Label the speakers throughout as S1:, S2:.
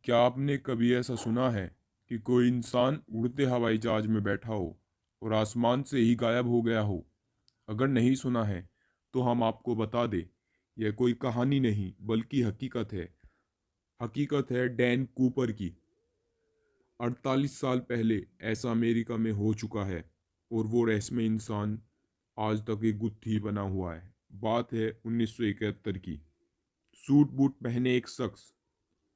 S1: क्या आपने कभी ऐसा सुना है कि कोई इंसान उड़ते हवाई जहाज में बैठा हो और आसमान से ही गायब हो गया हो? अगर नहीं सुना है तो हम आपको बता दें, यह कोई कहानी नहीं बल्कि हकीकत है। हकीकत है डैन कूपर की। 48 साल पहले ऐसा अमेरिका में हो चुका है और वो रहस्यमय इंसान आज तक एक गुत्थी ही बना हुआ है। बात है 1971 की। सूट बूट पहने एक शख्स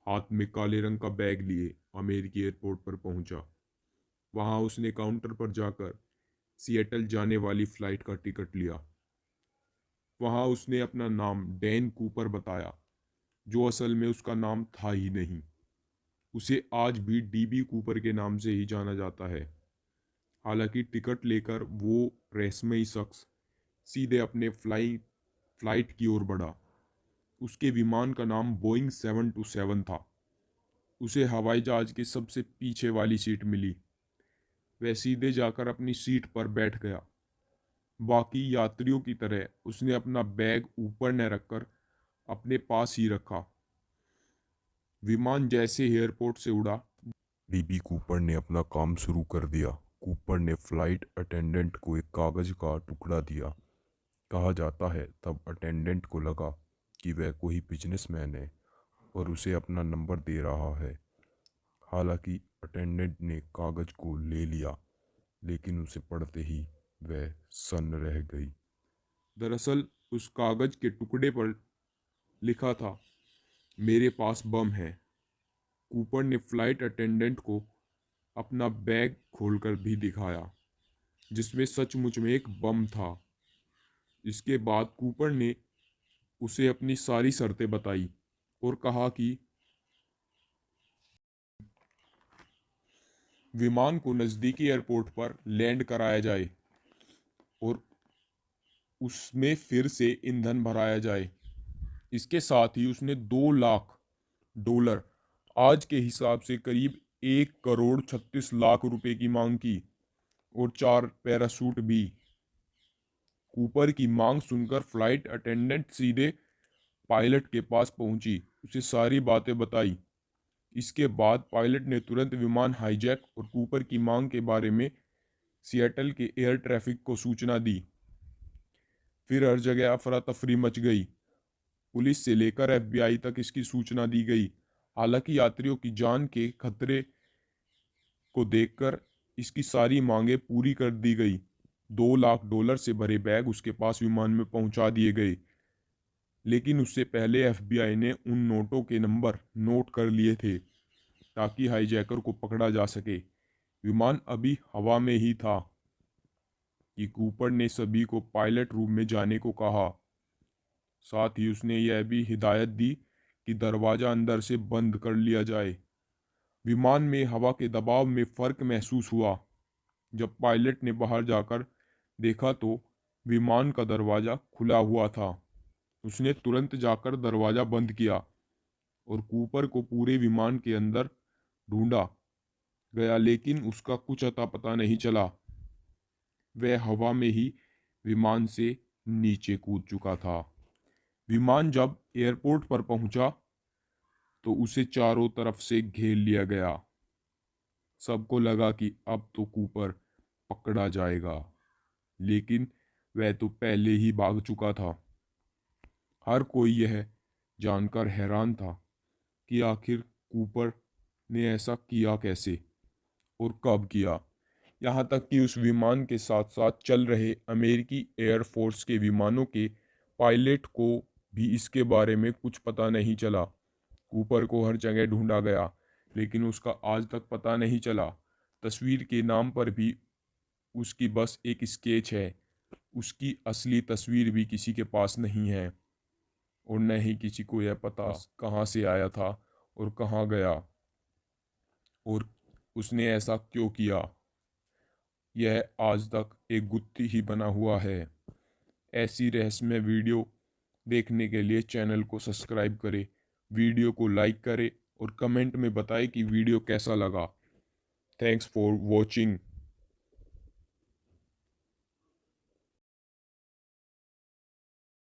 S1: हाथ में काले रंग का बैग लिए अमेरिकी एयरपोर्ट पर पहुंचा। वहां उसने काउंटर पर जाकर सिएटल जाने वाली फ्लाइट का टिकट लिया। वहां उसने अपना नाम डैन कूपर बताया, जो असल में उसका नाम था ही नहीं। उसे आज भी डीबी कूपर के नाम से ही जाना जाता है। हालांकि टिकट लेकर वो रहस्यमयी शख्स सीधे अपने फ्लाइट की ओर बढ़ा। उसके विमान का नाम बोइंग 727 था। उसे हवाई जहाज के सबसे पीछे वाली सीट मिली। वह सीधे जाकर अपनी सीट पर बैठ गया। बाकी यात्रियों की तरह उसने अपना बैग ऊपर न रखकर अपने पास ही रखा। विमान जैसे ही एयरपोर्ट से उड़ा, डीबी कूपर ने अपना काम शुरू कर दिया। कूपर ने फ्लाइट अटेंडेंट को एक कागज का टुकड़ा दिया। कहा जाता है तब अटेंडेंट को लगा कि वह कोई बिजनेसमैन है और उसे अपना नंबर दे रहा है। हालांकि अटेंडेंट ने कागज को ले लिया, लेकिन उसे पढ़ते ही वह सन्न रह गई। दरअसल उस कागज के टुकड़े पर लिखा था, मेरे पास बम है। कूपर ने फ्लाइट अटेंडेंट को अपना बैग खोलकर भी दिखाया, जिसमें सचमुच में एक बम था। इसके बाद कूपर ने उसे अपनी सारी शर्तें बताई और कहा कि विमान को नज़दीकी एयरपोर्ट पर लैंड कराया जाए और उसमें फिर से ईंधन भराया जाए। इसके साथ ही उसने $2 लाख, आज के हिसाब से करीब 1 करोड़ 36 लाख रुपए की मांग की और 4 पैराशूट भी। कूपर की मांग सुनकर फ्लाइट अटेंडेंट सीधे पायलट के पास पहुंची, उसे सारी बातें बताई। इसके बाद पायलट ने तुरंत विमान हाईजैक और कूपर की मांग के बारे में सिएटल के एयर ट्रैफिक को सूचना दी। फिर हर जगह अफरा तफरी मच गई। पुलिस से लेकर एफबीआई तक इसकी सूचना दी गई। हालांकि यात्रियों की जान के खतरे को देखकर इसकी सारी मांगे पूरी कर दी गई। $2 लाख से भरे बैग उसके पास विमान में पहुंचा दिए गए, लेकिन उससे पहले एफबीआई ने उन नोटों के नंबर नोट कर लिए थे ताकि हाईजैकर को पकड़ा जा सके। विमान अभी हवा में ही था कि कूपर ने सभी को पायलट रूम में जाने को कहा। साथ ही उसने यह भी हिदायत दी कि दरवाज़ा अंदर से बंद कर लिया जाए। विमान में हवा के दबाव में फ़र्क महसूस हुआ। जब पायलट ने बाहर जाकर देखा तो विमान का दरवाज़ा खुला हुआ था। उसने तुरंत जाकर दरवाज़ा बंद किया और कूपर को पूरे विमान के अंदर ढूंढा गया, लेकिन उसका कुछ अता पता नहीं चला। वह हवा में ही विमान से नीचे कूद चुका था। विमान जब एयरपोर्ट पर पहुंचा तो उसे चारों तरफ से घेर लिया गया। सबको लगा कि अब तो कूपर पकड़ा जाएगा, लेकिन वह तो पहले ही भाग चुका था। हर कोई यह जानकर हैरान था कि आखिर कूपर ने ऐसा किया कैसे और कब किया। यहाँ तक कि उस विमान के साथ साथ चल रहे अमेरिकी एयरफोर्स के विमानों के पायलट को भी इसके बारे में कुछ पता नहीं चला। कूपर को हर जगह ढूंढा गया, लेकिन उसका आज तक पता नहीं चला। तस्वीर के नाम पर भी उसकी बस एक स्केच है। उसकी असली तस्वीर भी किसी के पास नहीं है और न ही किसी को यह पता कहाँ से आया था और कहाँ गया और उसने ऐसा क्यों किया। यह आज तक एक गुत्थी ही बना हुआ है। ऐसी रहस्यमय वीडियो देखने के लिए चैनल को सब्सक्राइब करें, वीडियो को लाइक करें और कमेंट में बताएं कि वीडियो कैसा लगा। Thanks for watching.